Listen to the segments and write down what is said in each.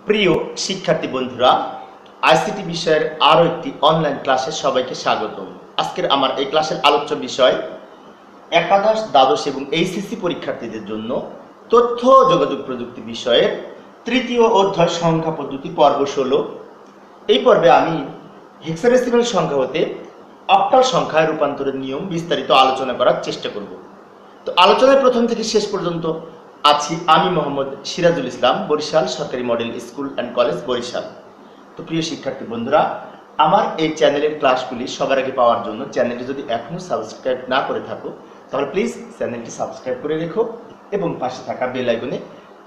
প্রিয় শিক্ষার্থী বন্ধুরা, আইসিটি বিষয়ের আরও একটি অনলাইন ক্লাসে সবাইকে স্বাগতম। আজকের আমার এই ক্লাসের আলোচ্য বিষয় একাদশ, দ্বাদশ এবং এইচএসসি পরীক্ষার্থীদের জন্য তথ্য যোগাযোগ প্রযুক্তি বিষয়ের তৃতীয় অধ্যায় সংখ্যা পদ্ধতি পর্ব 16। এই পর্বে আমি হেক্সাডেসিমাল সংখ্যা হতে অক্টাল সংখ্যায় রূপান্তরের নিয়ম বিস্তারিত আলোচনা করার চেষ্টা করব। তো আলোচনায় প্রথম থেকে শেষ পর্যন্ত আছি আমি মোহাম্মদ সিরাজুল ইসলাম, বরিশাল সরকারি model school and college, Barishal. তো প্রিয় শিক্ষার্থী বন্ধুরা, আমার এই চ্যানেলের ক্লাসগুলি সবার আগে পাওয়ার জন্য চ্যানেলটি যদি এখনও সাবস্ক্রাইব না করে থাকো তাহলে প্লিজ চ্যানেলটি সাবস্ক্রাইব করে রেখো এবং পাশে থাকা বেল আইকনে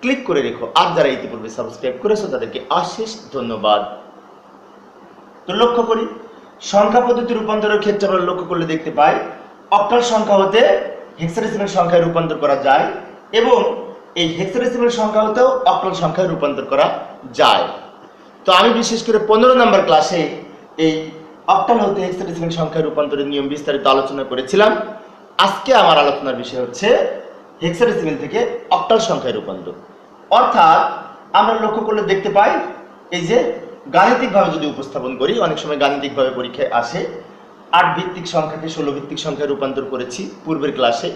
ক্লিক করে রেখো। আর যারা ইতিপূর্বে সাবস্ক্রাইব করেছো তাদেরকে অশেষ ধন্যবাদ। তো লক্ষ্য করি, সংখ্যা পদ্ধতি রূপান্তরের ক্ষেত্রে আমরা লক্ষ্য করলে দেখতে পাই অক্টাল সংখ্যা হতে হেক্সাডেসিমাল সংখ্যায় রূপান্তর করা যায় এবং এই হেক্সাডেসিমাল সংখ্যা হতেও অক্টাল সংখ্যায় রূপান্তর করা যায়। তো আমি বিশেষ করে 15 নম্বর ক্লাসে এই অক্টাল হতে হেক্সাডেসিমাল সংখ্যায় রূপান্তরের নিয়ম বিস্তারিত আলোচনা করেছিলাম। আজকে আমার আলোচনার বিষয় হচ্ছে হেক্সাডেসিমাল থেকে অক্টাল সংখ্যায় রূপান্তর। অর্থাৎ আমরা লক্ষ্য করলে দেখতে পাই, এই যে গাণিতিকভাবে যদি উপস্থাপন করি, অনেক সময় গাণিতিকভাবে পরীক্ষায় আসে 8 ভিত্তিক সংখ্যাকে 16 ভিত্তিক সংখ্যায় রূপান্তর করেছি পূর্বের ক্লাসে।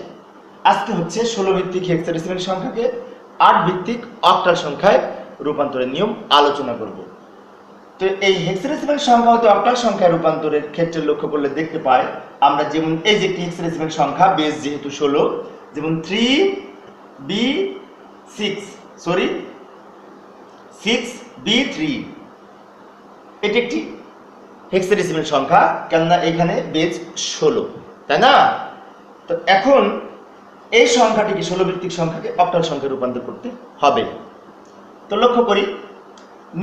আজকে হচ্ছে 16 ভিত্তিক হেক্সাডেসিমাল সংখ্যাকে 8 ভিত্তিক অক্টাল সংখ্যায় রূপান্তরের নিয়ম আলোচনা করব। তো এই হেক্সাডেসিমাল সংখ্যা হতে অক্টাল সংখ্যায় রূপান্তরের ক্ষেত্রে লক্ষ্য করলে দেখতে পাই আমরা, যেমন এই যে একটি হেক্সাডেসিমাল সংখ্যা, বেস যেহেতু 16, যেমন 6b3, এটি একটি হেক্সাডেসিমাল সংখ্যা, কেননা এখানে বেস 16, তাই না? তো এখন এই সংখ্যাটিকে 16 ভিত্তিক সংখ্যাকে অক্টাল সংখ্যায় রূপান্তর করতে হবে। তো লক্ষ্য করি,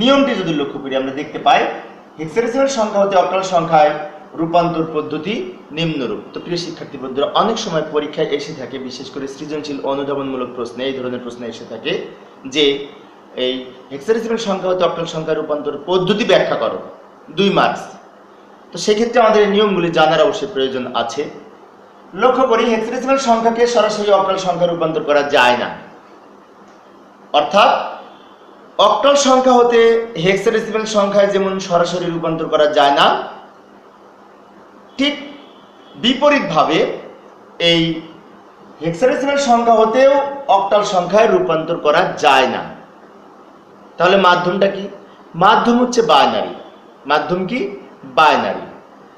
নিয়মটি যদি লক্ষ্য করি আমরা দেখতে পাই হেক্সাডেসিমাল সংখ্যা হতে অক্টাল সংখ্যায় রূপান্তর পদ্ধতি নিম্নরূপ। তো প্রিয় শিক্ষার্থী বন্ধুরা, অনেক সময় পরীক্ষায় এসে থাকে, বিশেষ করে সৃজনশীল অনুধাবনমূলক প্রশ্নে এই ধরনের প্রশ্ন এসে থাকে যে এই হেক্সাডেসিমাল সংখ্যা হতে অক্টাল সংখ্যায় রূপান্তর পদ্ধতি ব্যাখ্যা করো, 2 মার্কস। তো সেক্ষেত্রে আমাদের এই নিয়মগুলি জানার অবশ্যই প্রয়োজন আছে। লক্ষ্য করি, হেক্সাডেসিমাল সংখ্যাকে সরাসরি অক্টাল সংখ্যায় রূপান্তর করা যায় না। অর্থাৎ অক্টাল সংখ্যা হতে হেক্সাডেসিমাল সংখ্যায় যেমন সরাসরি রূপান্তর করা যায় না, ঠিক বিপরীতভাবে এই হেক্সাডেসিমাল সংখ্যা হতেও অক্টাল সংখ্যায় রূপান্তর করা যায় না। তাহলে মাধ্যমটা কি? মাধ্যম হচ্ছে বাইনারি। মাধ্যম কি? বাইনারি।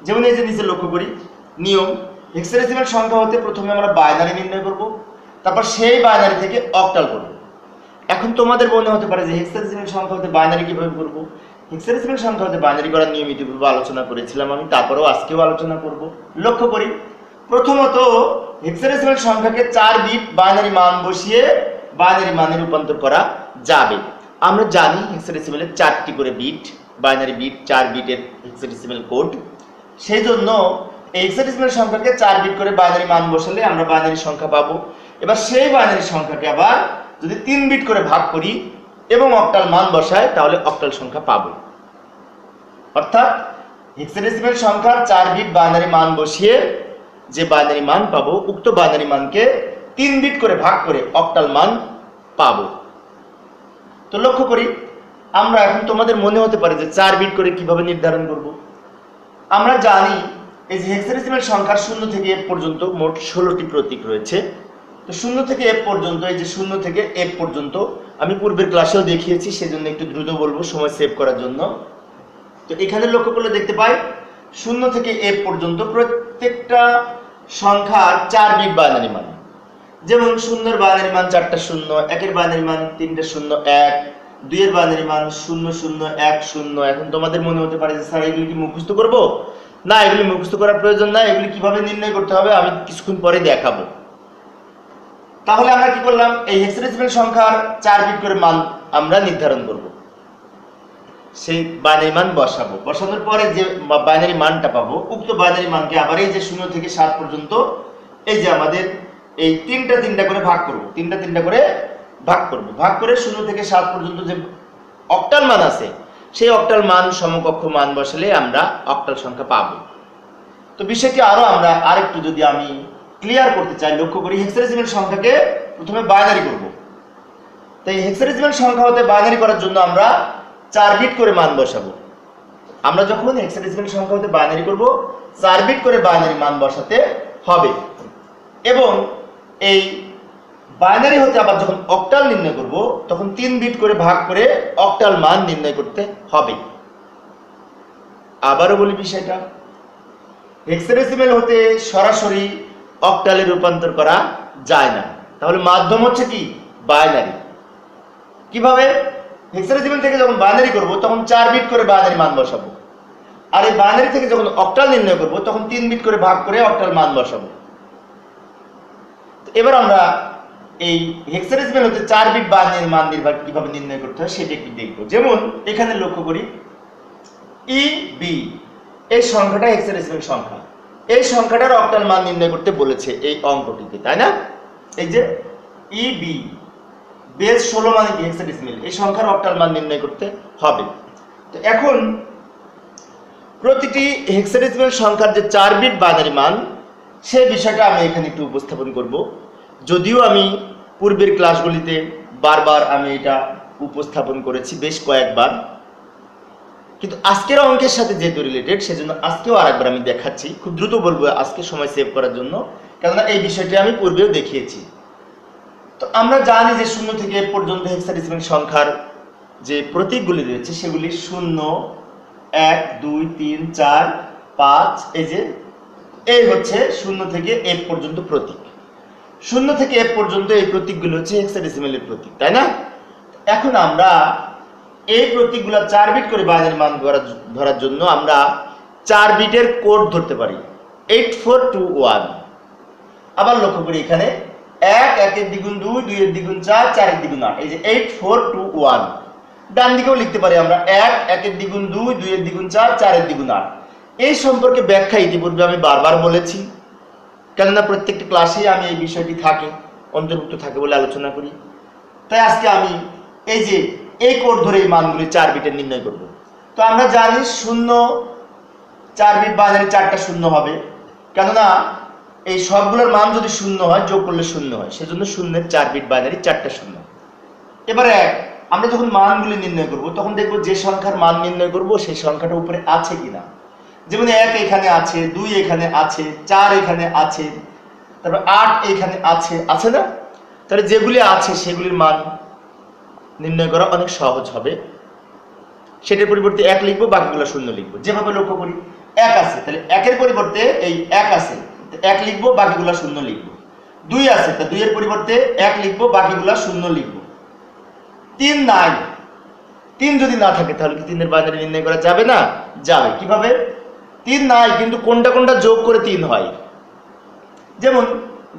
যেমন এই যে নিচে লক্ষ্য করি নিয়ম, হেক্সাডেসিমাল সংখ্যা হতে প্রথমে আমরা বাইনারি নির্ণয় করব, তারপর সেই বাইনারি থেকে অক্টাল করব। এখন তোমাদের মনে হতে পারে যে হেক্সাডেসিমাল সংখ্যা হতে বাইনারি কিভাবে করব? হেক্সাডেসিমাল সংখ্যা হতে বাইনারি করার নিয়ম ইতিপূর্বে আলোচনা করেছিলাম আমি, তারপরেও আজকেও আলোচনা করব। লক্ষ্য করি, প্রথমত হেক্সাডেসিমাল সংখ্যাকে 4 বিট বাইনারি মান বসিয়ে বাইনারি মানে রূপান্তর করা যাবে। আমরা জানি হেক্সাডেসিমালে 4টি করে বিট, বাইনারি বিট, 4 বিটের হেক্সাডেসিমাল কোড। সেই জন্য এই হেক্সাডেসিমাল সংখ্যাকে 4 বিট করে বাইনারি মান বসালে আমরা বাইনারি সংখ্যা পাবো। এবার সেই বাইনারি সংখ্যাকে আবার যদি 3 বিট করে ভাগ করি এবং অক্টাল মান বসাই তাহলে অক্টাল সংখ্যা পাবো। অর্থাৎ হেক্সাডেসিমাল সংখ্যার 4 বিট বাইনারি মান বসিয়ে যে বাইনারি মান পাবো, উক্ত বাইনারি মানকে 3 বিট করে ভাগ করে অক্টাল মান পাবো। তো লক্ষ্য করি, আমরা এখন তোমাদের মনে হতে পারে যে 4 বিট করে কিভাবে নির্ধারণ করব। আমরা জানি এই যে হেক্সাডেসিমাল সংখ্যার 0 থেকে f পর্যন্ত মোট 16টি প্রতীক রয়েছে। তো 0 থেকে f পর্যন্ত, এই যে 0 থেকে f পর্যন্ত আমি পূর্বের ক্লাসেও দেখিয়েছি, সেজন্য একটু দ্রুত বলবো সময় সেভ করার জন্য। তো এখানে লক্ষ্য করলে দেখতে পাই 0 থেকে f পর্যন্ত প্রত্যেকটা সংখ্যার 4 বিট বাইনারি মান। যেমন 0 এর বাইনারি মান 4টা 0, 1 এর বাইনারি মান 3টা 0 1, 2 এর বাইনারি মান 0 0 1 0। এখন তোমাদের মনে হতে পারে যে স্যার এগুলি কি মুখস্থ করব? না, এগুলি মুখস্থ করার প্রয়োজন নাই। এগুলি কিভাবে নির্ণয় করতে হবে আমি কিছুক্ষণ পরে দেখাবো। তাহলে আমরা কি করলাম, এই হেক্সাডেসিমাল সংখ্যার 4 বিট করে মান আমরা নির্ধারণ করব, সেই বাইনারি মান বসাবো। বসানোর পরে যে বাইনারি মানটা পাবো, উক্ত বাইনারি মানকে আবার এই যে 0 থেকে 7 পর্যন্ত এই যে আমাদের এই 3টা করে ভাগ করব, 3টা করে ভাগ করব। ভাগ করে 0 থেকে 7 পর্যন্ত যে অক্টাল মান আছে সেই অক্টাল মান সমকক্ষ মান বসালে আমরা অক্টাল সংখ্যা পাবো। তো বিষয়টি আরো আমরা আরেকটু যদি আমি ক্লিয়ার করতে চাই, লক্ষ্য করি হেক্সাডেসিমাল সংখ্যাকে প্রথমে বাইনারি করব। তো এই হেক্সাডেসিমাল সংখ্যা হতে বাইনারি করার জন্য আমরা 4 বিট করে মান বসাবো। আমরা যখন হেক্সাডেসিমাল সংখ্যা হতে বাইনারি করব 4 বিট করে বাইনারি মান বসাতে হবে। এবং এই বাইনারি হতে আবার যখন অক্টাল নির্ণয় করব তখন 3 বিট করে ভাগ করে অক্টাল মান নির্ণয় করতে হবে। আবারও বলি বিষয়টা, হেক্সাডেসিমাল হতে সরাসরি অক্টালে রূপান্তর করা যায় না, তাহলে মাধ্যম হচ্ছে কি বাইনারি। কিভাবে? হেক্সাডেসিমাল থেকে যখন বাইনারি করব তখন 4 বিট করে বাইনারি মান বসাবো, আর এই বাইনারি থেকে যখন অক্টাল নির্ণয় করব তখন 3 বিট করে ভাগ করে অক্টাল মান বসাবো। এবার আমরা এই হেক্সাডেসিমাল হতে 4 বিট বাইনারি মান কিভাবে নির্ণয় করতে হয় সেটা একটু দেখব। যেমন এখানে লক্ষ্য করি EB এই সংখ্যাটা হেক্সাডেসিমাল সংখ্যা, এই সংখ্যাটার অক্টাল মান নির্ণয় করতে বলেছে এই অঙ্কটিতে, তাই না? এই যে EB বেস 16 মানে কি হেক্সাডেসিমাল, এই সংখ্যার অক্টাল মান নির্ণয় করতে হবে। তো এখন প্রতিটি হেক্সাডেসিমাল সংখ্যার যে 4 বিট বাইনারি মান সেই বিষয়টা আমি এখানে একটু উপস্থাপন করব। যদিও আমি পূর্বের ক্লাসগুলিতে বারবার আমি এটা উপস্থাপন করেছি বেশ কয়েকবার, কিন্তু আজকের অঙ্কের সাথে যেহেতু রিলেটেড সেজন্য আজকেও আরেকবার আমি দেখাচ্ছি। খুব দ্রুত বলবো আজকে সময় সেভ করার জন্য, কেননা এই বিষয়টি আমি পূর্বেও দেখিয়েছি। তো আমরা জানি যে 0 থেকে F পর্যন্ত হেক্সাডেসিমাল সংখ্যার যে প্রতীকগুলি রয়েছে সেগুলি 0, 1, 2, 3, 4, 5, এই হচ্ছে 0 থেকে F পর্যন্ত প্রতীক। 0 থেকে F পর্যন্ত এই প্রতীকগুলো হচ্ছে হেক্সাডেসিমালের প্রতীক, তাই না? এখন আমরা এই প্রতীকগুলো 4 বিট করে বাইনারি মান ধরার জন্য আমরা 4 বিটের কোড ধরতে পারি 8421। আবার লক্ষ্য করি এখানে 1, 1 এর দ্বিগুণ 2, 2 এর দ্বিগুণ 4, 4 এর দ্বিগুণ 8, এই যে 8421। ডান দিকেও লিখতে পারি আমরা 1, 1 এর দ্বিগুণ 2, 2 এর দ্বিগুণ 4, 4 এর দ্বিগুণ 8। এই সম্পর্কে ব্যাখ্যা ইতিপূর্বে আমি বারবার বলেছি, কেননা প্রত্যেকটি ক্লাসেই আমি এই বিষয়টি থাকে অন্তর্ভুক্ত থাকে বলে আলোচনা করি। তাই আজকে আমি এই যে এই কোড ধরে এই মানগুলি 4 বিটের নির্ণয় করব। তো আমরা জানি 0 4 বিট বাইনারি 4টা 0 হবে, কেননা এই সবগুলোর মান যদি 0 হয় যোগ করলে 0 হয়, সেজন্য 0 4 বিট বাইনারি 4টা 0। এবারে আমরা যখন মানগুলি নির্ণয় করব তখন দেখব যে সংখ্যার মান নির্ণয় করব সেই সংখ্যাটা উপরে আছে কিনা। যেমন 1 এখানে আছে, 2 এখানে আছে, 4 এখানে আছে, তারপর 8 এখানে আছে, আছে না? তাহলে যেগুলি আছে সেগুলির মান নির্ণয় করা অনেক সহজ হবে। সেটার পরিবর্তে 1 লিখবো, বাকিগুলো 0 লিখবো। যেভাবে লক্ষ্য করি 1 আছে, তাহলে 1 এর পরিবর্তে এই 1 আছে, 1 লিখবো, বাকিগুলো 0 লিখবো। 2 আছে, তা 2 এর পরিবর্তে 1 লিখবো, বাকিগুলো 0 লিখবো। 3 নাই, 3 যদি না থাকে তাহলে কি 3 এর বাইনারি নির্ণয় করা যাবে না? যাবে। কিভাবে? 3 নাই কিন্তু কোনটা কোনটা যোগ করে 3 হয়। যেমন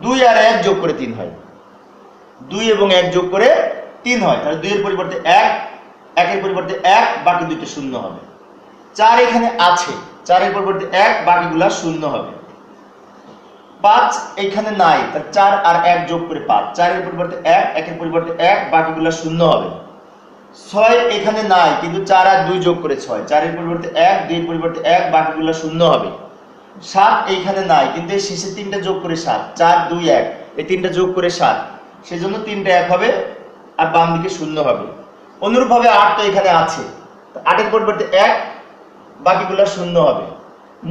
2 আর 1 যোগ করে 3 হয়, 2 এবং 1 যোগ করে 3 হয়, তাহলে 2 এর পরিবর্তে 1, 1 এর পরিবর্তে 1, বাকি দুটো 0 হবে। 4 এখানে আছে, 4 এর পরিবর্তে 1, বাকিগুলা 0 হবে। 5 এখানে নাই, তাহলে 4 আর 1 যোগ করে 5, 4 এর পরিবর্তে 1, 1 এর পরিবর্তে 1, বাকিগুলা 0 হবে। 6 এখানে নাই কিন্তু 4 আর 2 যোগ করে 6, 4 এর পরিবর্তে 1, 2 এর পরিবর্তে 1, বাকিগুলো 0 হবে। 7 এইখানে নাই কিন্তু এই শেষে 3টা যোগ করে 7, 4, 2, 1, এই 3টা যোগ করে 7, সেজন্য 3টা 1 হবে আর বাম দিকে 0 হবে। অনুরূপভাবে 8 তো এখানে আছে, 8 এর পরিবর্তে 1, বাকিগুলো 0 হবে।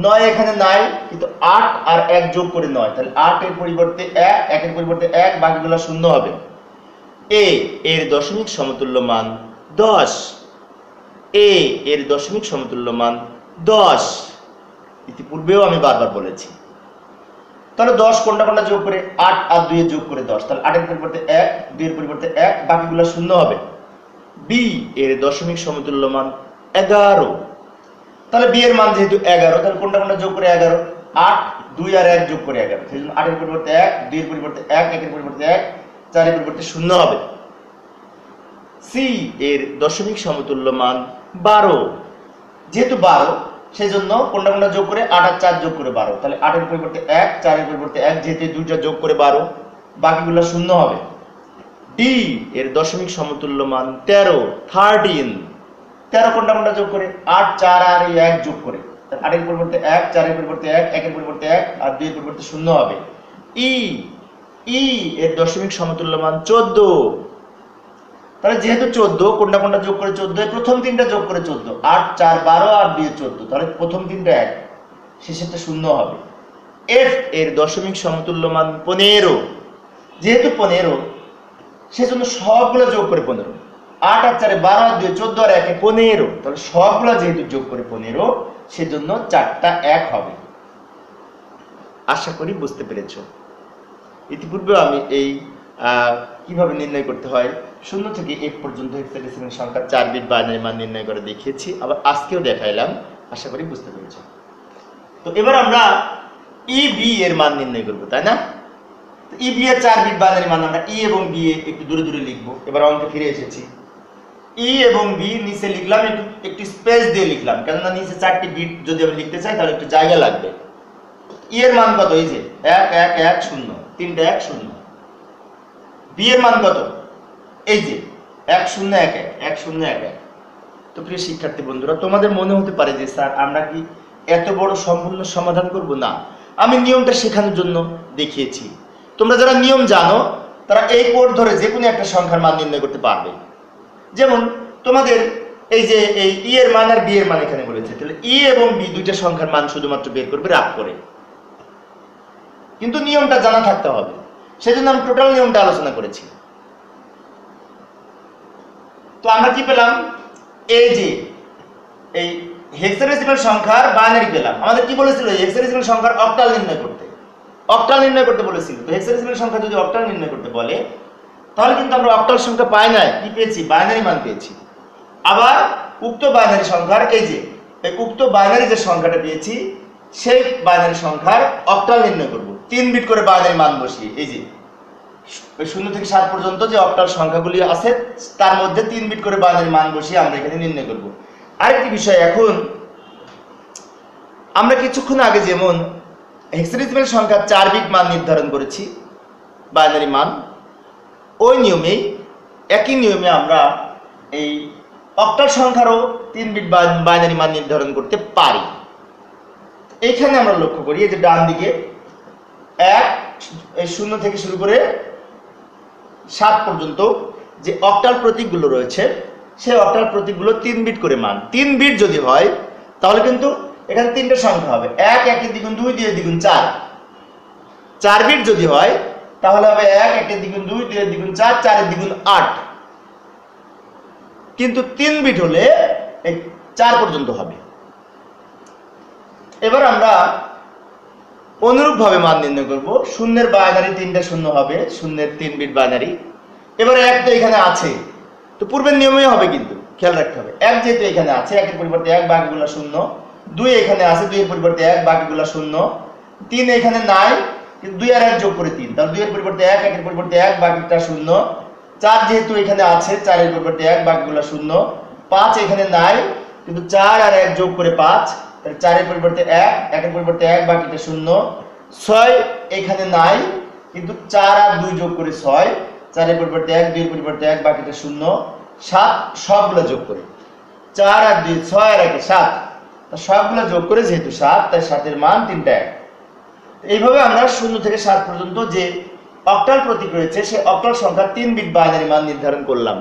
9 এখানে নাই কিন্তু 8 আর 1 যোগ করে 9, তাহলে 8 এর পরিবর্তে 1, 1 এর পরিবর্তে 1, বাকিগুলো 0 হবে। এর দশমিক সমতুল্য মান 10, এর দশমিক সমতুল্য মান 10, ইতিপূর্বেও আমি বারবার বলেছি। তাহলে 10 কোনটা কোনটা যোগ করে 8 আর 2 এর যোগ করে 10, তাহলে 8 এর পরিবর্তে 1, 2 এর পরিবর্তে 1, বাকিগুলো 0 হবে। এর দশমিক সমতুল্য মান 11, তাহলে এর মান যেহেতু 11, তাহলে কোনটা কোনটা যোগ করে 11, 8, 2 আর 1 যোগ করে 11, সেজন্য 8 এর পরিবর্তে 1, 2 এর পরিবর্তে 1, 1 এর পরিবর্তে 1, 4 এর পরিবর্তে 0 হবে। এর দশমিক সমতুল্য মান 12, যেহেতু 12 সেজন্য কোনটা কোনটা যোগ করে 8 আর 4 যোগ করে 12, তাহলে 8 এর পরিবর্তে 1, 4 এর পরিবর্তে 1, যেহেতু দুইটা যোগ করে 12, বাকিগুলো 0 হবে। এর দশমিক সমতুল্য মান 13, 13 কোনটা কোনটা যোগ করে 8, 4 আর 1 যোগ করে, তাহলে 8 এর পরিবর্তে 1, 4 এর পরিবর্তে 1, 1 এর পরিবর্তে 1 আর 2 এর পরিবর্তে 0 হবে। এর দশমিক সমতুল্য মান 14, তাহলে যেহেতু 14 কোনটা কোনটা যোগ করে 14, প্রথম তিনটা যোগ করে 14, 8 4 12 আর 2 14, তাহলে প্রথম তিনটা 1, শেষেরটা 0 হবে। f এর দশমিক সমতুল্য মান 15, যেহেতু 15 সেজন্য সবগুলো যোগ করে 15, 8 আর 4 12 আর 2 14 আর 1 15, তাহলে সবগুলো যেহেতু যোগ করে 15 সেজন্য 4টা 1 হবে। আশা করি বুঝতে পেরেছ। ইতিপূর্বে আমি এই কিভাবে নির্ণয় করতে হয় 0 থেকে f পর্যন্ত হেক্সাডেসিমাল সংখ্যা 4 বিট বাইনারি মান নির্ণয় করে দেখিয়েছি, আবার আজকেও দেখাইলাম। আশা করি বুঝতে পেরেছ। তো এবার আমরা EB এর মান নির্ণয় করব, তাই না? তো EB এর 4 বিট বাইনারি মান আমরা E এবং B একটু দূরে দূরে লিখব। এবার অঙ্কে ফিরে এসেছি। E এবং B নিচে লিখলাম, একটু স্পেস দিয়ে লিখলাম, কেননা নিচে 4টি বিট যদি আমি লিখতে চাই তাহলে একটু জায়গা লাগবে। E এর মান কত? এই যে 1 1 1 0, 3টা 1 0। B এর মান কত? এই যে 1 0 1 1 1 0 1 1। তো প্রিয় শিক্ষার্থী বন্ধুরা, তোমাদের মনে হতে পারে যে স্যার আমরা কি এত বড় সম্পূর্ণ সমাধান করব? না, আমি নিয়মটা শেখানোর জন্য দেখিয়েছি। তোমরা যারা নিয়ম জানো তারা এই কোড ধরে যে কোনো একটা সংখ্যার মান নির্ণয় করতে পারবে। যেমন তোমাদের এই যে এই E এর মান আর B এর মান এখানে বলেছে, তাহলে E এবং B দুইটা সংখ্যার মান শুধুমাত্র বের করবে রাগ করে, কিন্তু নিয়মটা জানা থাকতে হবে। সেজন্য আমি টোটাল নিয়মটা আলোচনা করেছি। তো আমরা কি পেলাম? এই যে এই হেক্সাডেসিমাল সংখ্যার বাইনারি পেলাম। আমাদের কি বলেছিল? হেক্সাডেসিমাল সংখ্যার অক্টাল নির্ণয় করতে, অক্টাল নির্ণয় করতে বলেছিল। তো হেক্সাডেসিমাল সংখ্যা যদি অক্টাল নির্ণয় করতে বলে তাহলে কিন্তু আমরা অক্টাল সংখ্যা পাই নাই, কি পেয়েছি? বাইনারি মান পেয়েছি। আবার উক্ত বাইনারি সংখ্যার এই যে উক্ত বাইনারি যে সংখ্যাটা পেয়েছি সেই বাইনারি সংখ্যার অক্টাল নির্ণয় করব 3 বিট করে বাইনারি মান বসিয়ে। এই যে 0 থেকে 7 পর্যন্ত যে অক্টাল সংখ্যাগুলি আছে তার মধ্যে 3 বিট করে বাইনারি মান বসিয়ে আমরা এখানে নির্ণয় করব। আরেকটি বিষয়, এখন আমরা কিছুক্ষণ আগে যেমন হেক্সাডেসিমাল সংখ্যা 4 বিট মান নির্ধারণ করেছি বাইনারি মান, ওই নিয়মেই একই নিয়মে আমরা এই অক্টাল সংখ্যারও 3 বিট বাইনারি মান নির্ধারণ করতে পারি। এইখানে আমরা লক্ষ্য করি এই যে ডান দিকে 0 থেকে শুরু করে 7 পর্যন্ত যে অক্টাল প্রতীকগুলো রয়েছে সেই অক্টাল প্রতীকগুলো 3 বিট করে মান। 3 বিট যদি হয় তাহলে কিন্তু এখানে 3টে সংখ্যা হবে, 1 1 এর দ্বিগুণ 2 2 এর দ্বিগুণ 4। 4 বিট যদি হয় তাহলে হবে 1 1 এর দ্বিগুণ 2 2 এর দ্বিগুণ 4 4 এর দ্বিগুণ 8। কিন্তু 3 বিট হলে এই 4 পর্যন্ত হবে। এবার আমরা অনুরূপভাবে মান নির্ণয় করব। শূন্যের বাইনারি 3টা শূন্য হবে, শূন্যের 3 বিট বাইনারি। এবারে 1 তো এখানে আছে, তো পূর্বের নিয়মেই হবে, কিন্তু খেয়াল রাখতে হবে 1 যেহেতু এখানে আছে 1 এর পরিবর্তে 1 বাকিগুলো 0, 2 এখানে আছে 2 এর পরিবর্তে 1 বাকিগুলো 0, 3 এখানে নাই কিন্তু 2 আর 1 যোগ করে 3, তাহলে 2 এর পরিবর্তে 1 1 এর পরিবর্তে 1 বাকিটা 0, 4 যেহেতু এখানে আছে 4 এর পরিবর্তে 1 বাকিগুলো 0, 5 এখানে নাই কিন্তু 4 আর 1 যোগ করে 5, তাহলে 4 এর পরিবর্তে 1 1 এর পরিবর্তে 1 বাকিটা 0, 6 এখানে নাই কিন্তু 4 আর 2 যোগ করে 6, 4 এর পরিবর্তে 1 2 এর পরিবর্তে 1 বাকিটা 0, 7 সবগুলো যোগ করে 4 আর 2 6 আর 1 7, তা সবগুলো যোগ করে যেহেতু 7 তাই 7 এর মান 3টা 1। এইভাবে আমরা 0 থেকে 7 পর্যন্ত যে অক্টাল প্রতীক রয়েছে সেই অক্টাল সংখ্যার 3 বিট বাইনারি মান নির্ধারণ করলাম।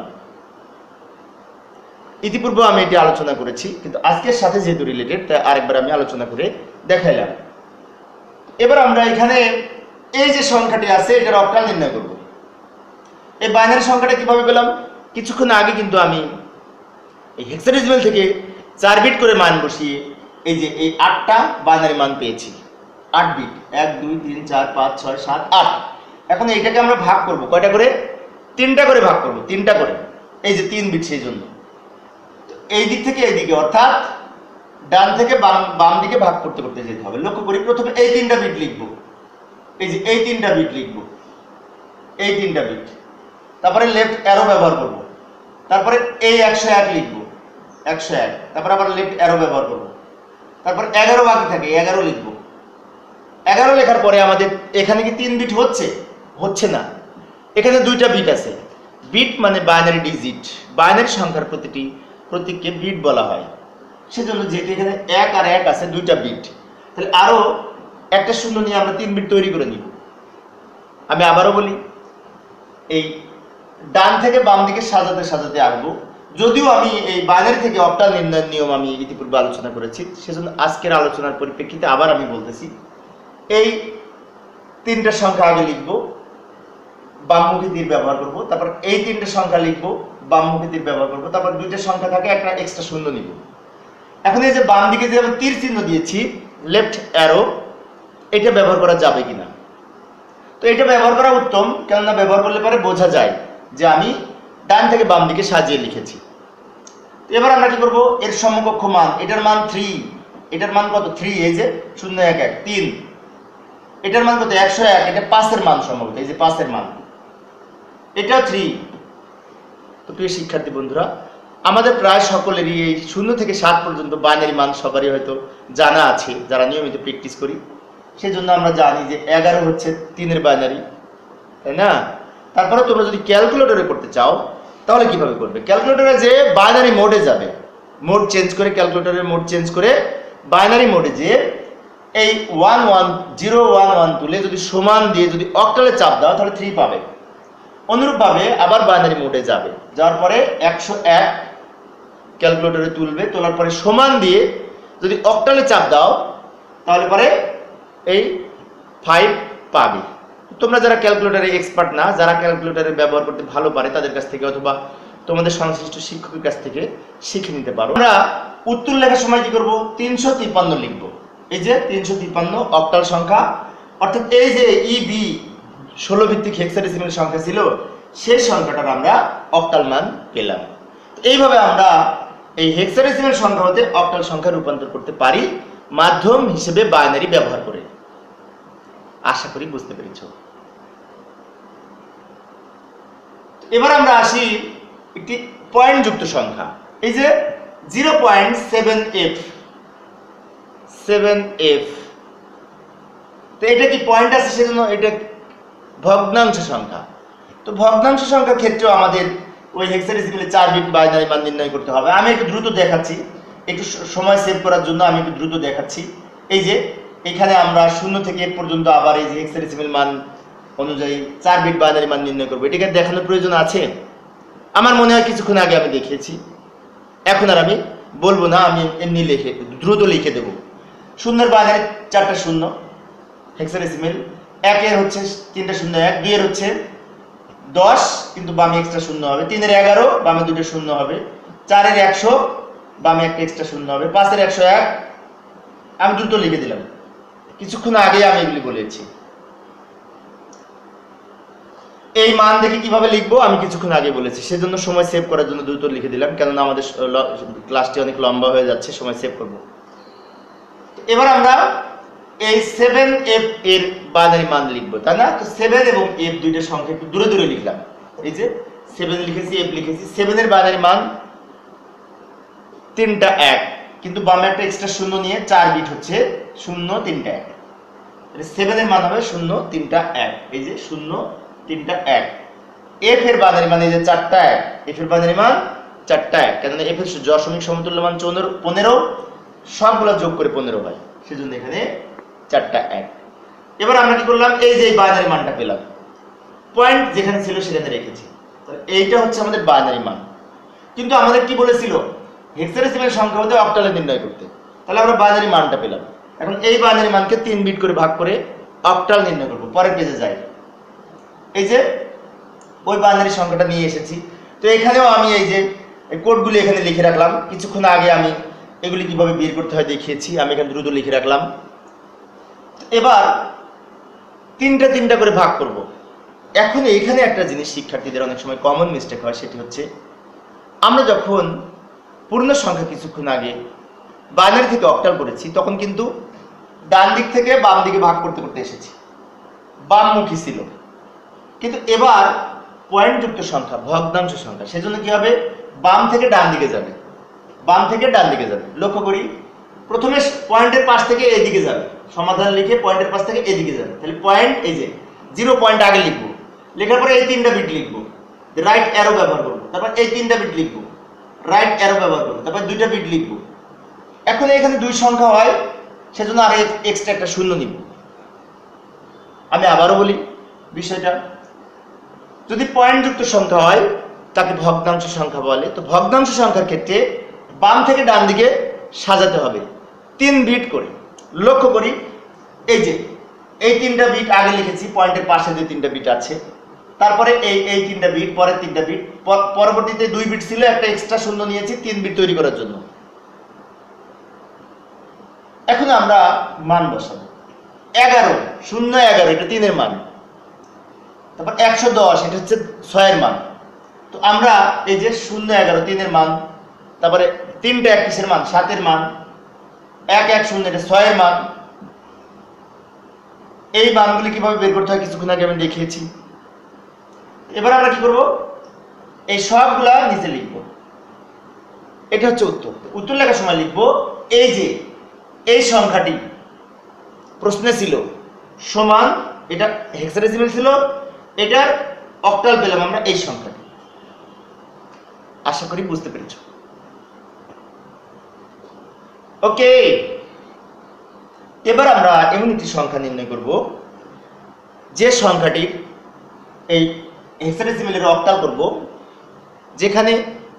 ইতিপূর্বে আমি এটি আলোচনা করেছি, কিন্তু আজকের সাথে যেহেতু রিলেটেড তাই আরেকবার আমি আলোচনা করে দেখাইলাম। এবার আমরা এখানে এই যে সংখ্যাটি আছে এটার অক্টাল নির্ণয় করব। এই বাইনারি সংখ্যাটা কিভাবে পেলাম? কিছুক্ষণ আগে কিন্তু আমি এই হেক্সাডেসিমাল থেকে 4 বিট করে মান বসিয়ে এই যে এই 8টা বাইনারি মান পেয়েছি। 8 বিট 1 2 3 4 5 6 7 8। এখন এইটাকে আমরা ভাগ করব কয়টা করে? 3টা করে ভাগ করব, 3টা করে। এই যে 3 বিট, সেই জন্য এই দিক থেকে এই দিকে অর্থাৎ ডান থেকে বাম দিকে ভাগ করতে করতে যেতে হবে। লক্ষ্য করি প্রথমে এই 3টা বিট লিখব, এই যে এই 3টা বিট লিখব, এই 3টা বিট, তারপরে লেফট অ্যারো ব্যবহার করব, তারপরে এই 101 লিখব 101, তারপর আবার লেফট অ্যারো ব্যবহার করব, তারপর 11 বাকি থাকে 11 লিখব। 11 লেখার পরে আমাদের এখানে কি 3 বিট হচ্ছে? হচ্ছে না, এখানে 2টা বিট আছে। বিট মানে বাইনারি ডিজিট, বাইনারি সংখ্যার প্রতিটি প্রতীককে বিট বলা হয়। সেজন্য যেহেতু এখানে 1 আর 1 আছে 2টা বিট, তাহলে আরো একটা শূন্য নিয়ে আমরা 3 বিট তৈরি করে নিব। আমি আবারও বলি, এই ডান থেকে বাম দিকে সাজাতে সাজাতে আসবো। যদিও আমি এই বাইনারি থেকে অক্টাল নির্ণয়ের নিয়ম আমি ইতিপূর্বে আলোচনা করেছি, সেজন্য আজকের আলোচনার পরিপ্রেক্ষিতে আবার আমি বলতেছি, এই তিনটা সংখ্যা আগে লিখবো, বামমুখী তীর ব্যবহার করব, তারপর এই তিনটে সংখ্যা লিখবো, বামমুখী তীর ব্যবহার করব, তারপর দুইটা সংখ্যা থাকে একটা এক্সট্রা শূন্য নিব। এখন এই যে বাম দিকে যে আমি তীর চিহ্ন দিয়েছি লেফট অ্যারো, এটা ব্যবহার করা যাবে কিনা? তো এটা ব্যবহার করা উত্তম, কেননা ব্যবহার করলে পরে বোঝা যায় যে আমি ডান থেকে বাম দিকে সাজিয়ে লিখেছি। এবার আমরা কি করব, এর সমকক্ষ মান, এটার মান 3, এটার মান কত 3, এই যে 0 1 1 3, এটার মান কত 101, এটা 5 এর মান সম্ভবত, এই যে 5 এর মান, এটা 3। তো প্রিয় শিক্ষার্থী বন্ধুরা, আমাদের প্রায় সকলেরই এই 0 থেকে 7 পর্যন্ত বাইনারি মান সবারই হয়তো জানা আছে, যারা নিয়মিত প্র্যাকটিস করি। সেজন্য আমরা জানি যে 11 হচ্ছে 3 এর বাইনারি, তাই না? তারপরে তোমরা যদি ক্যালকুলেটরে করতে চাও তাহলে কিভাবে করবে? ক্যালকুলেটরে যে বাইনারি মোডে যাবে, মোড চেঞ্জ করে, ক্যালকুলেটরের মোড চেঞ্জ করে বাইনারি মোডে যে এই 11011 তুলে যদি সমান দিয়ে যদি অক্টালে চাপ দাও তাহলে 3 পাবে। অনুরূপভাবে আবার বাইনারি মোডে যাবে, যাওয়ার পরে 101 ক্যালকুলেটরে তুলবে, তোলার পরে সমান দিয়ে যদি অক্টালে চাপ দাও তাহলে পরে এই 5 পাবে। তোমরা যারা ক্যালকুলেটরে এক্সপার্ট না, যারা ক্যালকুলেটরে ব্যবহার করতে ভালো পারে তাদের কাছ থেকে অথবা তোমাদের সংশ্লিষ্ট শিক্ষকের কাছ থেকে শিখে নিতে পারো। আমরা উত্তর লেখার সময় কি করব, 353 লিখব। এই যে 353 অক্টাল সংখ্যা, অর্থাৎ এই যে ইবি 16 ভিত্তিক হেক্সাডেসিমাল সংখ্যা ছিল, সেই সংখ্যাটার আমরা অক্টাল মান পেলাম। এইভাবে আমরা এই হেক্সাডেসিমাল সংখ্যা হতে অক্টাল সংখ্যা রূপান্তর করতে পারি মাধ্যম হিসেবে বাইনারি ব্যবহার করে। আশা করি বুঝতে পেরেছ। এবার আমরা আসি একটি পয়েন্ট যুক্ত সংখ্যা, এই যে 0.7f, 7f। তো এটা কি পয়েন্ট আছে, সেজন্য এটা ভগ্নাংশ সংখ্যা। তো ভগ্নাংশ সংখ্যার ক্ষেত্রেও আমাদের ওই হেক্সাডেসিমালে 4 বিট বাইনারি মান নির্ণয় করতে হবে। আমি একটু দ্রুত দেখাচ্ছি, একটু সময় সেভ করার জন্য আমি একটু দ্রুত দেখাচ্ছি। এই যে এখানে আমরা 0 থেকে 1 পর্যন্ত আবার এই যে হেক্সাডেসিমাল মান অনুযায়ী 4 বিট বাইনারি মান নির্ণয় করবো। এটাকে দেখানোর প্রয়োজন আছে? আমার মনে হয় কিছুক্ষণ আগে আমি দেখিয়েছি, এখন আর আমি বলবো না, আমি এমনি দ্রুত লিখে দেবো। 0 এর বাইনারি 4টা 0 হেক্সাডেসিমাল, 1 এর হচ্ছে 3টা 0 1, 2 এর হচ্ছে 10 কিন্তু বামে এক্সট্রা 0 হবে, 3 এর 11 বামে 2টা 0 হবে, 4 এর 100 বামে একটা এক্সট্রা 0 হবে, 5 এর 101। আমি দ্রুত লিখে দিলাম, কিছুক্ষণ আগে আমি এগুলি বলেছি। এই মান দেখে কিভাবে লিখবো আমি কিছুক্ষণ আগে বলেছি, সেজন্য সময় সেভ করার জন্য দ্রুত লিখে দিলাম, কেননা আমাদের ক্লাসটি অনেক লম্বা হয়ে যাচ্ছে, সময় সেভ করব। এবার আমরা এই 7f এর বাইনারি মান লিখবো, তাই না? তো 7 এবং f দুইটা সংখ্যা একটু দূরে দূরে লিখলাম। এই যে 7 লিখেছি, f লিখেছি। 7 এর বাইনারি মান 3টা 1, কিন্তু বামে একটা এক্সট্রা 0 নিয়ে 4 বিট হচ্ছে 0 3টা 1। 7 এর মান হবে 0 3টা 1, এই যে 0 3টা 1। f এর বাইনারি মান এই যে 4টা 1, f এর বাইনারি মান 4টা 1, কেননা f এর দশমিক সমতুল্য মান 15, সবগুলো যোগ করে 15 হয়, সেজন্য এখানে 4টা 1। এবার আমরা কি করলাম, এই যে বাইনারি মানটা পেলাম, পয়েন্ট যেখানে ছিল সেখানে রেখেছি। তাহলে এইটা হচ্ছে আমাদের বাইনারি মান। কিন্তু আমাদের কি বলেছিল, হেক্সাডেসিমাল সংখ্যা হতে অক্টালে নির্ণয় করতে। তাহলে আমরা বাইনারি মানটা পেলাম। এখন এই বাইনারি মানকে 3 বিট করে ভাগ করে অক্টাল নির্ণয় করব। পরের পেজে যাই, এই যে ওই বাইনারি সংখ্যাটা নিয়ে এসেছি। তো এখানেও আমি এই যে কোডগুলি এখানে লিখে রাখলাম, কিছুক্ষণ আগে আমি এগুলি কিভাবে বের করতে হয় দেখিয়েছি, আমি এখানে দ্রুত লিখে রাখলাম। এবার 3টা করে ভাগ করব। এখন এইখানে একটা জিনিস শিক্ষার্থীদের অনেক সময় কমন মিস্টেক হয়, সেটি হচ্ছে আমরা যখন পূর্ণ সংখ্যা কিছুক্ষণ আগে বাইনারি থেকে অক্টাল করেছি, তখন কিন্তু ডান দিক থেকে বাম দিকে ভাগ করতে করতে এসেছি, বামমুখী ছিল। কিন্তু এবার পয়েন্ট যুক্ত সংখ্যা, ভগ্নাংশ সংখ্যা, সেজন্য কি হবে, বাম থেকে ডান দিকে যাবে, বাম থেকে ডান দিকে যাবে। লক্ষ্য করি, প্রথমে পয়েন্টের পাশ থেকে এদিকে যাবে, সমাধান লিখে পয়েন্টের পাশ থেকে এদিকে যাবে। তাহলে পয়েন্ট, এই যে 0 পয়েন্ট আগে লিখবো, লেখার পরে এই 3টা বিট লিখবো, রাইট অ্যারো ব্যবহার করবো, তারপর এই 3টা বিট লিখবো, রাইট অ্যারো ব্যবহার করবো, তারপর 2টা বিট লিখবো। এখন এখানে 2 সংখ্যা হয়, সেজন্য আর এক্সট্রা একটা 0 নিব। আমি আবারও বলি বিষয়টা, যদি পয়েন্টযুক্ত সংখ্যা হয় তাকে ভগ্নাংশ সংখ্যা বলে। তো ভগ্নাংশ সংখ্যার ক্ষেত্রে বাম থেকে ডান দিকে সাজাতে হবে 3 বিট করে। লক্ষ্য করি এই যে এই 3টা বিট আগে লিখেছি, পয়েন্টের পাশে যে 3টা বিট আছে, তারপরে এই 3টা বিট, পরের 3টা বিট, পরবর্তীতে 2 বিট ছিল, একটা এক্সট্রা শূন্য নিয়েছি 3 বিট তৈরি করার জন্য। এখন আমরা মান বসাবো 11 0 11 এটা 3 এর মান, তারপর 110 এটা হচ্ছে 6 এর মান। তো আমরা এই যে 0 11 3 এর মান, তারপরে 3টা 1 কিসের মান 7 এর মান, 1 1 0 এটা 6 এর মান। এই মানগুলি কিভাবে বের করতে হয় কিছুক্ষণ আগে আমি দেখিয়েছি। এবার আমরা কি করব, এই সবগুলা নিচে লিখব। এটা হচ্ছে উত্তর। উত্তর লেখার সময় লিখব এই যে এই সংখ্যাটি প্রশ্নে ছিল সমান, এটা হেক্সাডেসিমাল ছিল, এটার অক্টাল পেলাম আমরা এই সংখ্যাটি। আশা করি বুঝতে পেরেছ। ওকে, এবার আমরা এমন একটি সংখ্যা নির্ণয় করব যে সংখ্যাটির এই হেক্সাডেসিমালের অক্টাল করব, যেখানে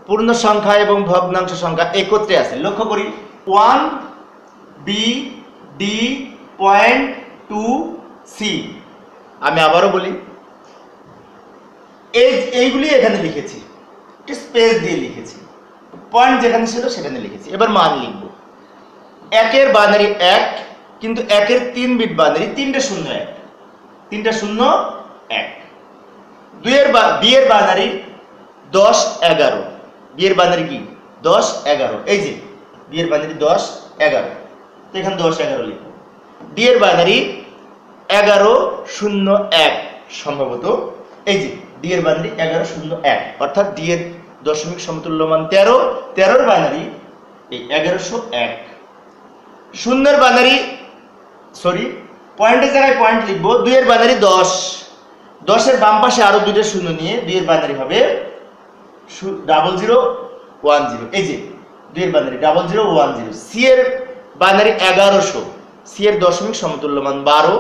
পূর্ণ সংখ্যা এবং ভগ্নাংশ সংখ্যা একত্রে আছে। লক্ষ্য করি 1 B D পয়েন্ট 2 C। আমি আবারও বলি, এইগুলি এখানে লিখেছি, একটু স্পেস দিয়ে লিখেছি, পয়েন্ট যেখানে ছিল সেখানে লিখেছি। এবার মান লিখব। 1 এর বাইনারি 1, কিন্তু 1 এর 3 বিট বাইনারি 3টা 0 1, 3টা 0 1। 2 এর B এর বাইনারি 10 11, B এর বাইনারি কি 10 11, এই যে B এর বাইনারি 10 11, তো এখানে 10 11 লিখব। D এর বাইনারি 11 0 1 সম্ভবত, এই যে D এর বাইনারি 11 0 1, অর্থাৎ D এর দশমিক সমতুল্য মান 13, 13 এর বাইনারি এই 1101। শূন্যের বাইনারি সরি পয়েন্টের জায়গায় পয়েন্ট লিখব। 2 এর বাইনারি 10, 10 এর বাম পাশে আরো 2টা শূন্য নিয়ে 2 এর বাইনারি হবে 0010, এই যে 2 এর বাইনারি 0010। C এর বাইনারি 1100, C এর দশমিক সমতুল্য মান 12,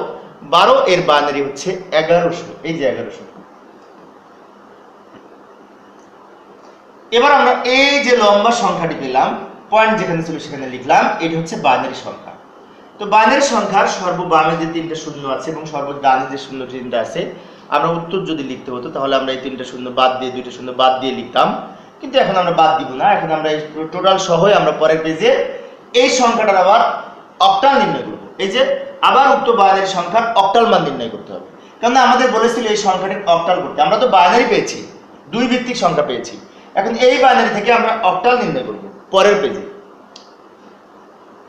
12 এর বাইনারি হচ্ছে 1100, এই যে 1100। এবার আমরা এই যে লম্বা সংখ্যাটি পেলাম, পয়েন্ট যেখানে ছিল সেখানে লিখলাম, এটি হচ্ছে বাইনারি সংখ্যা। তো বাইনারি সংখ্যার সর্ববামে যে 3টা শূন্য আছে এবং সর্বডানে যে শূন্য 3টা আছে, আমরা উত্তর যদি লিখতে হতো তাহলে আমরা এই 3টা শূন্য বাদ দিয়ে 2টা শূন্য বাদ দিয়ে লিখতাম, কিন্তু এখন আমরা বাদ দিব না। এখন আমরা এই টোটাল সহই আমরা পরের পেজে এই সংখ্যাটার আবার অক্টাল নির্ণয় করব। এই যে আবার উক্ত বাইনারি সংখ্যার অক্টাল মান নির্ণয় করতে হবে, কারণ আমাদের বলেছিল এই সংখ্যাটির অক্টাল করতে। আমরা তো বাইনারি পেয়েছি, 2 ভিত্তিক সংখ্যা পেয়েছি, এখন এই বাইনারি থেকে আমরা অক্টাল নির্ণয় করব পরের পেজে।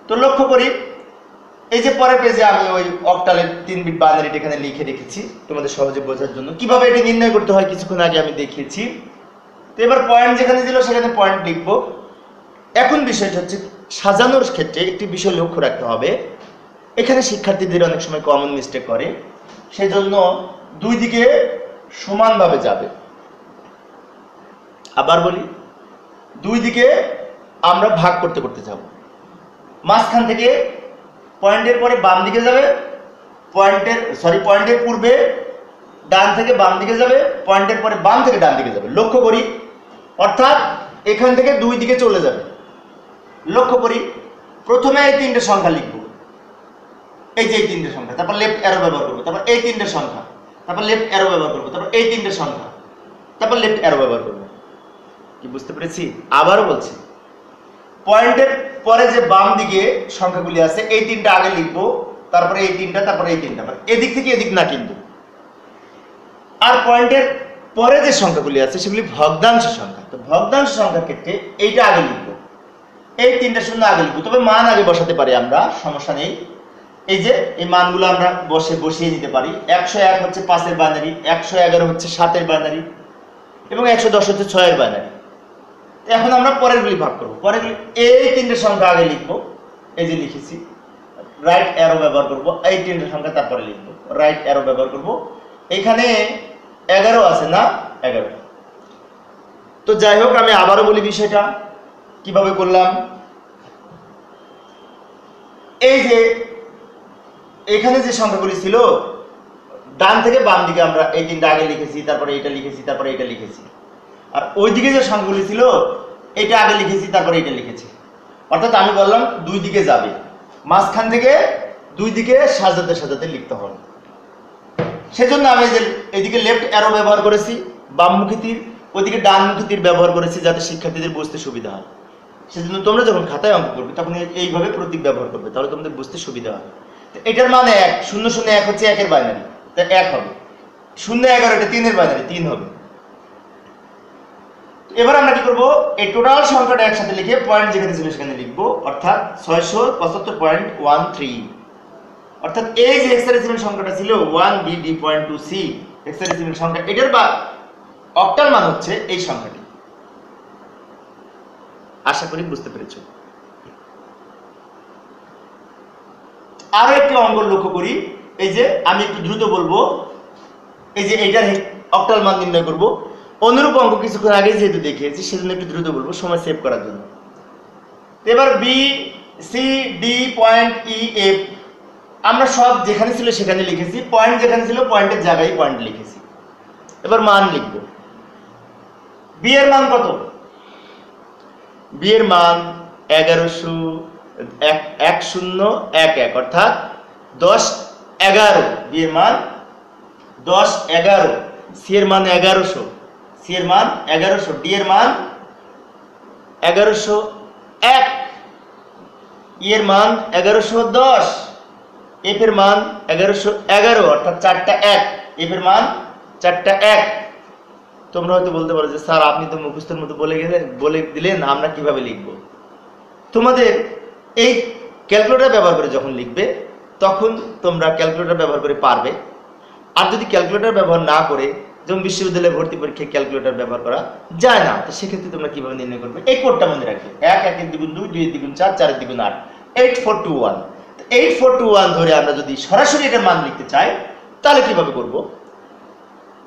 তো লক্ষ্য করি এই যে পরের পেজে আমি ওই অক্টালের 3 বিট বাইনারিটা এখানে লিখে রেখেছি তোমাদের সহজে বোঝার জন্য। কিভাবে এটি নির্ণয় করতে হয় কিছুক্ষণ আগে আমি দেখিয়েছি। তো এবার পয়েন্ট যেখানে ছিল সেখানে পয়েন্ট লিখব। এখন বিষয়টা হচ্ছে সাজানোর ক্ষেত্রে একটি বিষয় লক্ষ্য রাখতে হবে। এখানে শিক্ষার্থীদের অনেক সময় কমন মিস্টেক করে, সেজন্য 2 দিকে সমানভাবে যাবে। আবার বলি, 2 দিকে আমরা ভাগ করতে করতে যাব। মাঝখান থেকে পয়েন্টের পরে বাম দিকে যাবে, পয়েন্টের পূর্বে ডান থেকে বাম দিকে যাবে, পয়েন্টের পরে বাম থেকে ডান দিকে যাবে। লক্ষ্য করি, অর্থাৎ এখান থেকে 2 দিকে চলে যাবে। লক্ষ্য করি, প্রথমে এই 3টে সংখ্যা লিখব, এই যে এই 3টে সংখ্যা, তারপর লেফট অ্যারো ব্যবহার করব, তারপর এই 3টে সংখ্যা, তারপর লেফট অ্যারো ব্যবহার করব, তারপর এই 3টে সংখ্যা, তারপর লেফট অ্যারো ব্যবহার করব। কি বুঝতে পেরেছি? আবারও বলছি, পয়েন্টের পরে যে বাম দিকে সংখ্যাগুলি আছে এই 3টা আগে লিখব, তারপরে এই 3টা, তারপরে এই 3টা, এদিক থেকে এদিক না কিন্তু। আর পয়েন্টের পরে যে সংখ্যাগুলি আছে সেগুলি ভগ্নাংশ সংখ্যা। তো ভগ্নাংশ সংখ্যার ক্ষেত্রে এইটা আগে লিখব, এই 3টা শূন্য আগে লিখব, তবে মান আগে বসাতে পারি আমরা, সমস্যা নেই। এই যে এই মানগুলো আমরা বসিয়ে নিতে পারি। 101 হচ্ছে 5 এর বাইনারি, 111 হচ্ছে 7 এর বাইনারি এবং 110 হচ্ছে 6 এর বাইনারি। এখন আমরা পরেরগুলি ভাগ করব। পরেরগুলি এই 3টে সংখ্যা আগে লিখব, এই যে লিখেছি, রাইট অ্যারো ব্যবহার করব, এই 3টে সংখ্যা তারপরে লিখব, রাইট অ্যারো ব্যবহার করব। এখানে 11 আছে না, 11। তো যাই হোক, আমি আবারও বলি বিষয়টা কিভাবে করলাম। এই যে এখানে যে সংখ্যাগুলি ছিল ডান থেকে বাম দিকে আমরা এই তিনটা আগে লিখেছি, তারপরে এটা লিখেছি, তারপরে এটা লিখেছি। আর ওইদিকে যে সংখ্যাগুলি ছিল এটা আগে লিখেছি, তারপরে এটা লিখেছি। অর্থাৎ আমি বললাম দুই দিকে যাবে, মাঝখান থেকে দুই দিকে সাজাতে সাজাতে লিখতে হবে। সেজন্য আমি যে এদিকে লেফট অ্যারো ব্যবহার করেছি বামমুখী তীর, ওইদিকে ডানমুখী তীর ব্যবহার করেছি যাতে শিক্ষার্থীদের বুঝতে সুবিধা হয়। সেজন্য তোমরা যখন খাতায় অঙ্ক করবে তখন এইভাবে প্রতীক ব্যবহার করবে, তাহলে তোমাদের বুঝতে সুবিধা হয়। এটার মানে 1 0 0 1 হচ্ছে 1 এর বাইনারি, তাই 1 হবে। 0 11 এটা 3 এর বাইনারি, 3 হবে। এবার আমরা কি করব, এই টোটাল সংখ্যাটা একসাথে লিখে পয়েন্ট যেখানে ছিল সেখানে লিখব, অর্থাৎ 675.13। অর্থাৎ এই যে হেক্সাডেসিমাল সংখ্যাটা ছিল 1BD.2C হেক্সাডেসিমাল সংখ্যা, এটার বা অক্টাল মান হচ্ছে এই সংখ্যাটি। আশা করি বুঝতে পেরেছো। আরো একটি অঙ্ক লক্ষ্য করি, এই যে আমি একটু দ্রুত বলবো, এই যে এইটার অক্টাল মান নির্ণয় করব। অনুরূপ অঙ্ক কিছুক্ষণ আগে যেহেতু দেখিয়েছি সেজন্য একটু দ্রুত বলবো সময় সেভ করার জন্য। এবার B C D point E F আমরা সব যেখানে ছিল সেখানে লিখেছি, পয়েন্ট যেখানে ছিল পয়েন্টের জায়গায় পয়েন্ট লিখেছি। এবার মান লিখব। বি এর মান কত? বি এর মান 1011 অর্থাৎ 10 11। বি এর মান 10 11। সি এর মান 1100, সি এর মান 1100। ডি এর মান 1101। ই এর মান 1110। এফ এর মান 1111 অর্থাৎ 4টা 1। এফ এর মান 4টা 1। তোমরা হয়তো বলতে পারো যে স্যার আপনি তো মুখস্থের মতো বলে দিলেন, আমরা কিভাবে লিখব? তোমাদের এই ক্যালকুলেটর ব্যবহার করে যখন লিখবে তখন তোমরা ক্যালকুলেটর ব্যবহার করে পারবে। আর যদি ক্যালকুলেটর ব্যবহার না করে, যেমন বিশ্ববিদ্যালয়ে ভর্তি পরীক্ষায় ক্যালকুলেটর ব্যবহার করা যায় না, তো সেক্ষেত্রে তোমরা কিভাবে নির্ণয় করবে? এই কোডটা মনে রাখবে, 1 1 এর দ্বিগুণ 2, 2 এর দ্বিগুণ 4, 4 এর দ্বিগুণ 8, 8421। 8421 ধরে আমরা যদি সরাসরি এটার মান লিখতে চাই তাহলে কিভাবে করব?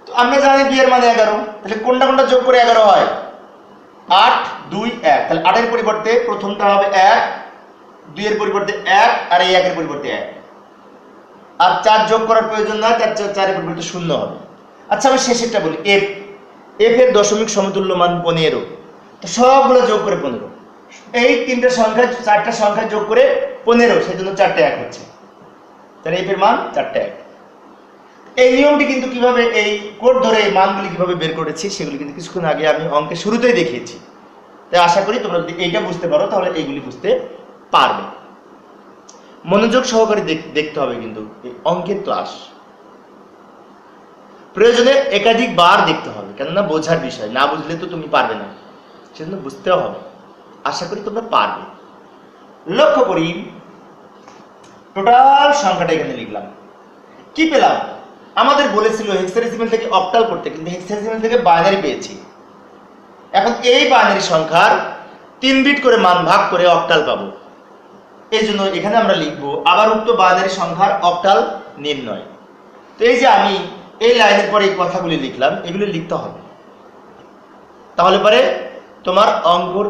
তো আমরা জানি বি এর মান 11, তাহলে কোনটা কোনটা যোগ করে 11 হয়? 8 2 1। তাহলে 8 এর পরিবর্তে প্রথমটা হবে 1, 2 এর পরিবর্তে 1, আর এই 1 এর পরিবর্তে 1। আর 4 যোগ করার প্রয়োজন নয়, 4 এর পরিবর্তে 0 হবে। আচ্ছা আমি শেষেরটা বলি, এফ। এফ এর দশমিক সমতুল্য মান 15। তো সবগুলো যোগ করে 15। এই তিনটা সংখ্যা 4টা সংখ্যা যোগ করে 15, সেজন্য 4টা 1 হচ্ছে। তাহলে এফ এর মান 4টা 1। এই নিয়মটি কিন্তু কিভাবে, এই কোড ধরে এই মানগুলি কিভাবে বের করেছি সেগুলি কিন্তু কিছুক্ষণ আগে আমি অঙ্কের শুরুতেই দেখিয়েছি। তাই আশা করি তোমরা যদি এইটা বুঝতে পারো তাহলে এইগুলি বুঝতে পারবে। মনোযোগ সহকারে দেখতে হবে কিন্তু এই অঙ্কের ক্লাস। প্রয়োজনে একাধিক বার দেখতে হবে, কেননা বোঝার বিষয়, না বুঝলে তো তুমি পারবে না, সেজন্য বুঝতেও হবে। আশা করি তোমরা পারবে। লক্ষ্য করি টোটাল সংখ্যাটা এখানে লিখলাম। কি পেলাম? আমাদের বলেছিল হেক্সাডেসিমাল থেকে অক্টাল করতে, কিন্তু হেক্সাডেসিমাল থেকে বাইনারি পেয়েছি। এখন এই বাইনারি সংখ্যার 3 বিট করে মান ভাগ করে অক্টাল পাবো। এই জন্য এখানে আমরা লিখবো আবার উক্ত বাইনারি সংখ্যার অক্টাল নির্ণয়। তো এই যে আমি এই লাইনের পরে এই কথাগুলি লিখলাম, এগুলি লিখতে হবে। তাহলে পরে তোমার অঙ্কর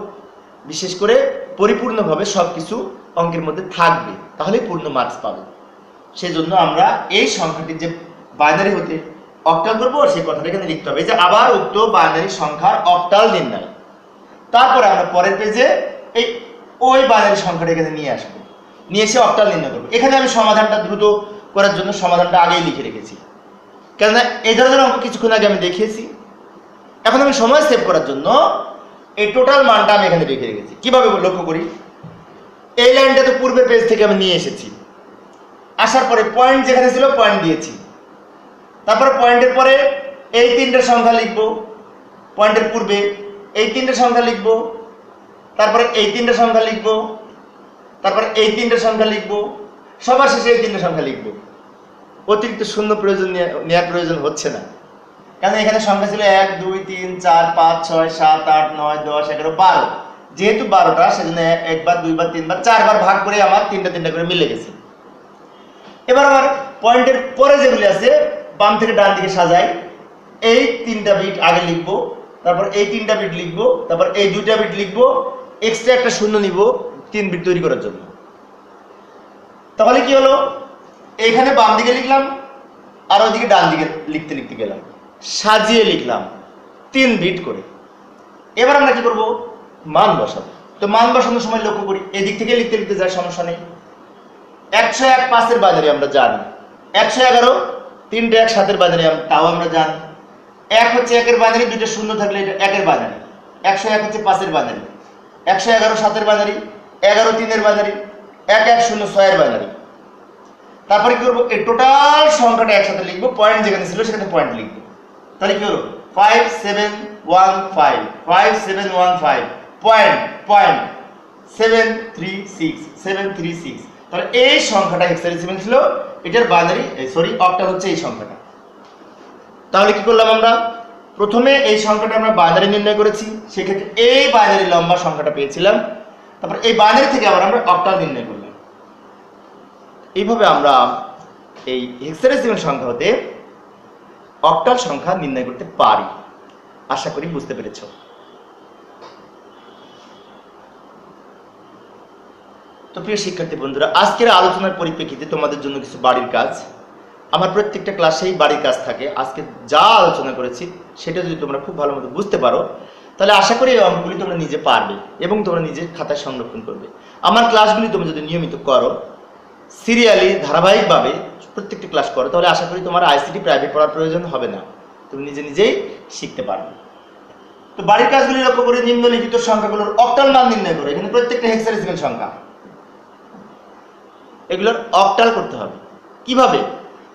বিশেষ করে পরিপূর্ণভাবে সবকিছু অঙ্কের মধ্যে থাকবে, তাহলে পূর্ণ মার্কস পাবে। সেজন্য আমরা এই সংখ্যাটির যে বাইনারি হতে অক্টাল করবো সেই কথাটা এখানে লিখতে হবে, যে আবার উক্ত বাইনারি সংখ্যার অক্টাল নির্ণয়। তারপরে আমরা পরের পেজে এই ওই বাইনারি সংখ্যাটা এখানে নিয়ে আসবো, নিয়ে এসে অক্টাল নির্ণয় করবো। এখানে আমি সমাধানটা দ্রুত করার জন্য সমাধানটা আগেই লিখে রেখেছি, কেননা এই ধরনের অঙ্ক কিছুক্ষণ আগে আমি দেখিয়েছি। এখন আমি সময় সেভ করার জন্য এই টোটাল মানটা আমি এখানে রেখে রেখেছি। কিভাবে লক্ষ্য করি, এই লাইনটা তো পূর্বের পেজ থেকে আমি নিয়ে এসেছি, আসার পরে পয়েন্ট যেখানে ছিল পয়েন্ট দিয়েছি, তারপরে পয়েন্টের পরে এই 3টা সংখ্যা লিখব, পয়েন্টের পূর্বে এই 3টা সংখ্যা লিখব, তারপরে এই 3টা সংখ্যা লিখব, তারপরে এই 3টা সংখ্যা লিখব, সবার শেষে এই 3টা সংখ্যা লিখব। অতিরিক্ত শূন্য প্রয়োজন নেওয়ার প্রয়োজন হচ্ছে না, কারণ এখানে সংখ্যা ছিল 1 2 3 4 5 6 7 8 9 10 11 12। যেহেতু 12টা সেজন্য একবার দুইবার তিনবার 4বার ভাগ করে আমার 3টা করে মিলে গেছে। এবার আমার পয়েন্টের পরে যেগুলি আছে বাম থেকে ডান দিকে সাজাই। এই 3টা বিট আগে লিখব, তারপর এই 3টা বিট লিখব, তারপর এই 2টা বিট লিখব, এক্সট্রা একটা শূন্য নিব 3 বিট তৈরি করার জন্য। তাহলে কি হলো, এইখানে বাম দিকে লিখলাম, আর ওইদিকে ডান দিকে লিখতে লিখতে গেলাম, সাজিয়ে লিখলাম 3 বিট করে। এবার আমরা কি করব, মান বসাবো। তো মান বসানোর সময় লক্ষ্য করি এদিক থেকে লিখতে লিখতে যায়, সমস্যা নেই। 101 5-এর বাইনারি আমরা জানি, 111 3টে 1 7-এর বাইনারি তাও আমরা জানি। 1 হচ্ছে 1-এর বাইনারি, 2টা শূন্য থাকলে এটা 1-এর বাইনারি। 101 হচ্ছে 5-এর বাইনারি, 111 7-এর বাইনারি, 11 3-এর বাইনারি, 11 0 6-এর বাইনারি। তারপরে কি করবো, এই টোটাল সংখ্যাটা একসাথে লিখবো, পয়েন্ট যেখানে ছিল সেখানে পয়েন্ট লিখবো। তাহলে কি হলো 5715 5715 পয়েন্ট পয়েন্ট 736 736। তাহলে এই সংখ্যাটা হেক্সাডেসিমাল ছিল, এটার বাইনারি সরি অক্টাল হচ্ছে এই সংখ্যাটা। তাহলে কি করলাম আমরা, প্রথমে এই সংখ্যাটা আমরা বাইনারি নির্ণয় করেছি, সেক্ষেত্রে এই বাইনারি লম্বা সংখ্যাটা পেয়েছিলাম। তারপর এই বাইনারি থেকে আবার আমরা অক্টাল নির্ণয় করলাম। এইভাবে আমরা এই হেক্সাডেসিমাল সংখ্যা হতে অক্টাল সংখ্যা নির্ণয় করতে পারি। আশা করি বুঝতে পেরেছ। তো প্রিয় শিক্ষার্থী বন্ধুরা, আজকের আলোচনার পরিপ্রেক্ষিতে তোমাদের জন্য কিছু বাড়ির কাজ। আমার প্রত্যেকটা ক্লাসেই বাড়ির কাজ থাকে। আজকে যা আলোচনা করেছি সেটা যদি তোমরা খুব ভালো মতো বুঝতে পারো, তাহলে আশা করি এই অঙ্কগুলি তোমরা নিজে পারবে এবং তোমরা নিজের খাতায় সংরক্ষণ করবে। আমার ক্লাসগুলি তোমরা যদি নিয়মিত করো, সিরিয়ালি ধারাবাহিকভাবে প্রত্যেকটি ক্লাস করো, তাহলে আশা করি তোমার আইসিটি প্রাইভেট পড়ার প্রয়োজন হবে না, তুমি নিজে নিজেই শিখতে পারবে। তো বাড়ির কাজগুলি লক্ষ্য করে নিম্নলিখিত সংখ্যাগুলোর অক্টাল মান নির্ণয় করো। এখানে প্রত্যেকটা হেক্সাডেসিমাল সংখ্যা, এগুলোর অক্টাল করতে হবে। কিভাবে,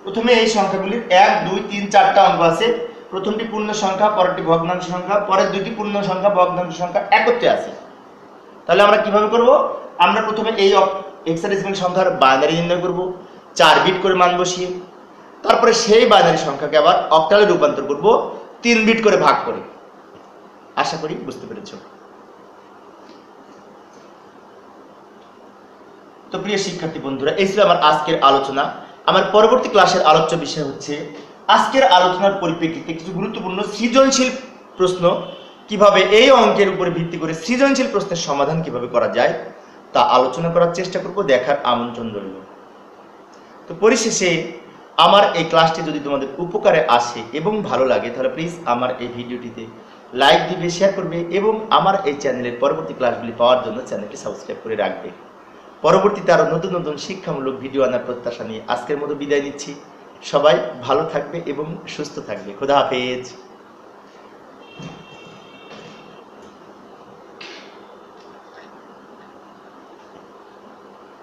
প্রথমে এই সংখ্যাগুলির 1 2 3 4টা অঙ্ক আছে। প্রথমটি পূর্ণ সংখ্যা, পরেরটি ভগ্নাংশ সংখ্যা, পরের দুইটি পূর্ণ সংখ্যা ভগ্নাংশ সংখ্যা একত্রে আছে। তাহলে আমরা কিভাবে করব, আমরা প্রথমে এই হেক্সাডেসিমাল সংখ্যার বাইনারি নির্ণয় করব 4 বিট করে মান বসিয়ে। তারপরে সেই বাইনারি সংখ্যাকে আবার অক্টালে রূপান্তর করব 3 বিট করে ভাগ করে। আশা করি বুঝতে পেরেছ। তো প্রিয় শিক্ষার্থী বন্ধুরা, এই ছিল আমার আজকের আলোচনা। আমার পরবর্তী ক্লাসের আলোচ্য বিষয় হচ্ছে আজকের আলোচনার পরিপ্রেক্ষিতে কিছু গুরুত্বপূর্ণ সৃজনশীল প্রশ্ন, কিভাবে এই অঙ্কের উপরে ভিত্তি করে সৃজনশীল প্রশ্নের সমাধান কিভাবে করা যায় তা আলোচনা করার চেষ্টা করব। দেখার আমন্ত্রণ রইল। তো পরিশেষে আমার এই ক্লাসটি যদি তোমাদের উপকারে আসে এবং ভালো লাগে, তাহলে প্লিজ আমার এই ভিডিওটিতে লাইক দিবে, শেয়ার করবে এবং আমার এই চ্যানেলের পরবর্তী ক্লাসগুলি পাওয়ার জন্য চ্যানেলটি সাবস্ক্রাইব করে রাখবে। পরবর্তীতে আরো নতুন নতুন শিক্ষামূলক ভিডিও আনার প্রত্যাশা নিয়ে আজকের মতো বিদায় নিচ্ছি। সবাই ভালো থাকবে এবং সুস্থ থাকবে। খোদা হাফেজ।